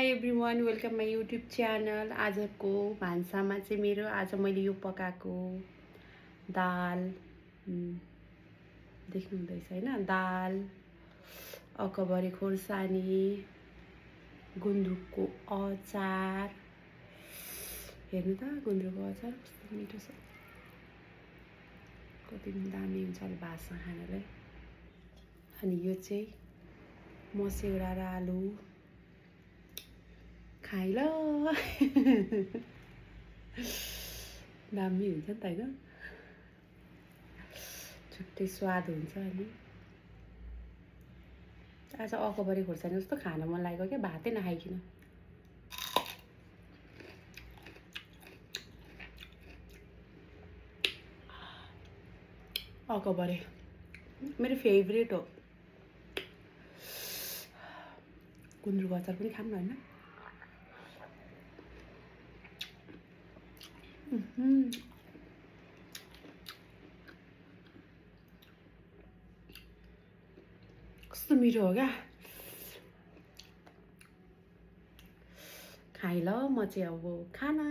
High everyone welcome my YouTube channel. आजको भान्सामा चाहिँ मेरो आज मैले यो पकाएको दाल देख्नुहुँदैछ होइन, दाल, अकबरे खोर्सानी, गुन्द्रुकको अचार। हेर्नु त गुन्द्रुकको अचार कस्तो मिठो छ, कति दामी हुन्छ अब भातसँग खानलाई। अनि यो चाहिँ मस्यौरा र आलु खाइ ल दामी हुन्छ नि त होइन, छुट्टै स्वाद हुन्छ। अनि आज अकबरे खोर्सानी जस्तो खान मन लागेको क्या, भातै नखाइकन। अकबरे मेरो फेभरेट हो। गुन्द्रुकको अचार पनि खाऊँ न होइन। कस्तो मिठो हो क्या। खाइ ल, म चाहिँ अब खाना